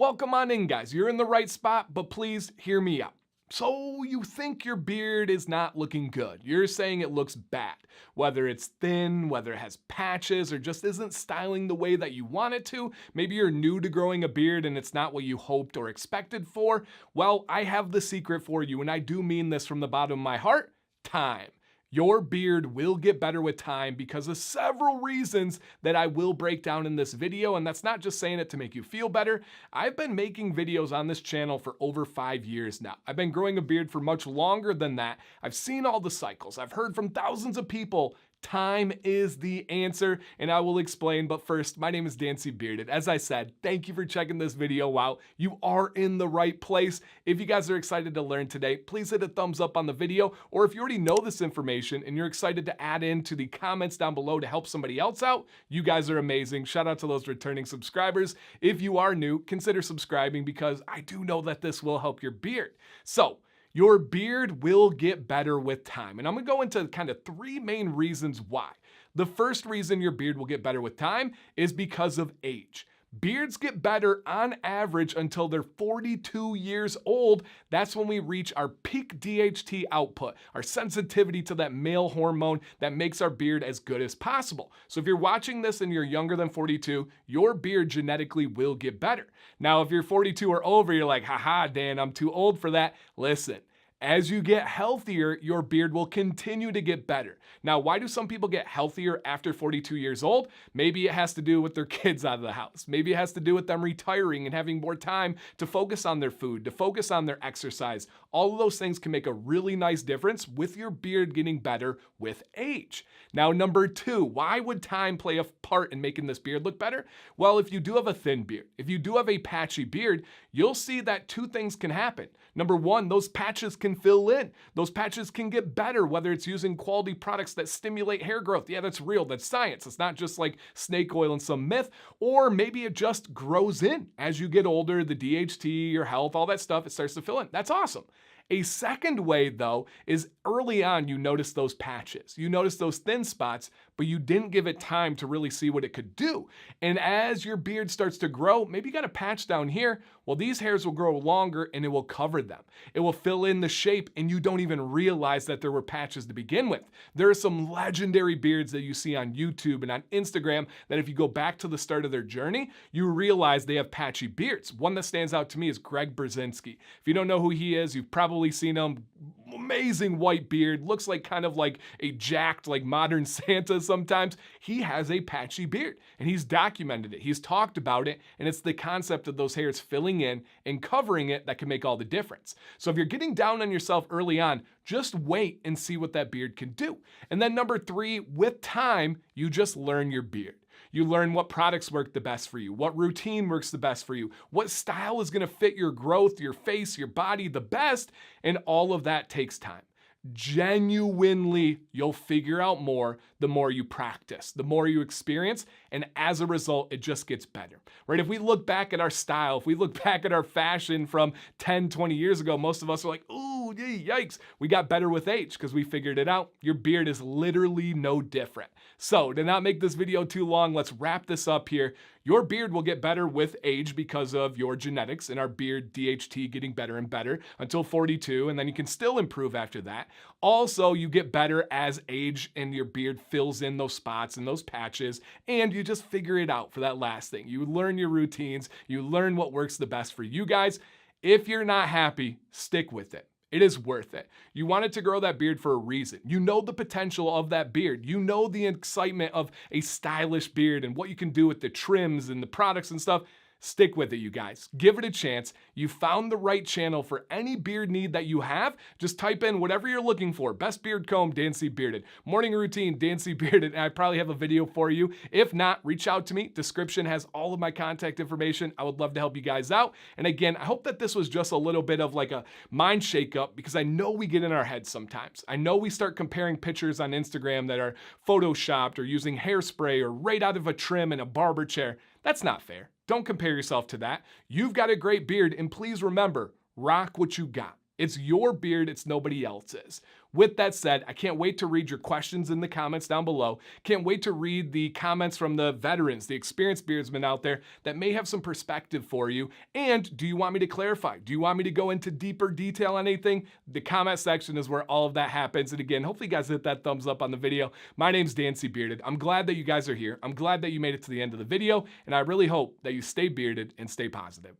welcome on in, guys. You're in the right spot, but please hear me out. So you think your beard is not looking good. You're saying it looks bad. Whether it's thin, whether it has patches, or just isn't styling the way that you want it to. Maybe you're new to growing a beard and it's not what you hoped or expected for. Well, I have the secret for you, and I do mean this from the bottom of my heart. Time. Your beard will get better with time because of several reasons that I will break down in this video, and that's not just saying it to make you feel better. I've been making videos on this channel for over 5 years now. I've been growing a beard for much longer than that. I've seen all the cycles. I've heard from thousands of people. Time is the answer, and I will explain. But first, my name is Dancy Bearded. As I said, thank you for checking this video out. You are in the right place. If you guys are excited to learn today, please hit a thumbs up on the video. Or if you already know this information and you're excited to add into the comments down below to help somebody else out, you guys are amazing. Shout out to those returning subscribers. If you are new, consider subscribing because I do know that this will help your beard. So, your beard will get better with time. And I'm gonna go into kind of 3 main reasons why. The first reason your beard will get better with time is because of age. Beards get better on average until they're 42 years old. That's when we reach our peak DHT output, our sensitivity to that male hormone that makes our beard as good as possible. So if you're watching this and you're younger than 42, your beard genetically will get better. Now, if you're 42 or over, you're like, haha, Dan, I'm too old for that. Listen. As you get healthier, your beard will continue to get better. Now, why do some people get healthier after 42 years old? Maybe it has to do with their kids out of the house. Maybe it has to do with them retiring and having more time to focus on their food, to focus on their exercise. All of those things can make a really nice difference with your beard getting better with age. Now, number 2, why would time play a part in making this beard look better? Well, if you do have a thin beard, if you do have a patchy beard, you'll see that 2 things can happen. Number 1, those patches can fill in. Those patches can get better, whether it's using quality products that stimulate hair growth. Yeah, that's real. That's science. It's not just like snake oil and some myth. Or maybe it just grows in. As you get older, the DHT, your health, all that stuff, it starts to fill in. That's awesome. A second way, though, is early on you notice those patches. You notice those thin spots, but you didn't give it time to really see what it could do. And as your beard starts to grow, maybe you got a patch down here, well, these hairs will grow longer and it will cover them. It will fill in the shape and you don't even realize that there were patches to begin with. There are some legendary beards that you see on YouTube and on Instagram that if you go back to the start of their journey, you realize they have patchy beards. One that stands out to me is Greg Brzezinski. If you don't know who he is, you've probably seen him. Amazing white beard, looks like kind of like a jacked like modern Santa sometimes. He has a patchy beard and he's documented it. He's talked about it, and it's the concept of those hairs filling in and covering it that can make all the difference. So if you're getting down on yourself early on, just wait and see what that beard can do. And then number 3, with time, you just learn your beard. You learn what products work the best for you, what routine works the best for you, what style is gonna fit your growth, your face, your body the best, and all of that takes time. Genuinely, you'll figure out more the more you practice, the more you experience, and as a result, it just gets better, right? If we look back at our style, if we look back at our fashion from 10, 20 years ago, most of us are like, ooh, yikes. We got better with age because we figured it out. Your beard is literally no different. So to not make this video too long, let's wrap this up here. Your beard will get better with age because of your genetics and our beard DHT getting better and better until 42, and then you can still improve after that. Also, you get better as age and your beard fills in those spots and those patches, and you just figure it out for that last thing. You learn your routines, you learn what works the best for you guys. If you're not happy, stick with it. It is worth it. You wanted to grow that beard for a reason. You know the potential of that beard. You know the excitement of a stylish beard and what you can do with the trims and the products and stuff. Stick with it, you guys. Give it a chance. You found the right channel for any beard need that you have. Just type in whatever you're looking for. Best beard comb, Dancy Bearded. Morning routine, Dancy Bearded. And I probably have a video for you. If not, reach out to me. Description has all of my contact information. I would love to help you guys out. And again, I hope that this was just a little bit of like a mind shakeup because I know we get in our heads sometimes. I know we start comparing pictures on Instagram that are photoshopped or using hairspray or right out of a trim in a barber chair. That's not fair. Don't compare yourself to that. You've got a great beard, and please remember, rock what you got. It's your beard, it's nobody else's. With that said, I can't wait to read your questions in the comments down below. Can't wait to read the comments from the veterans, the experienced beardsmen out there that may have some perspective for you. And do you want me to clarify? Do you want me to go into deeper detail on anything? The comment section is where all of that happens. And again, hopefully you guys hit that thumbs up on the video. My name's Dancy Bearded. I'm glad that you guys are here. I'm glad that you made it to the end of the video, and I really hope that you stay bearded and stay positive.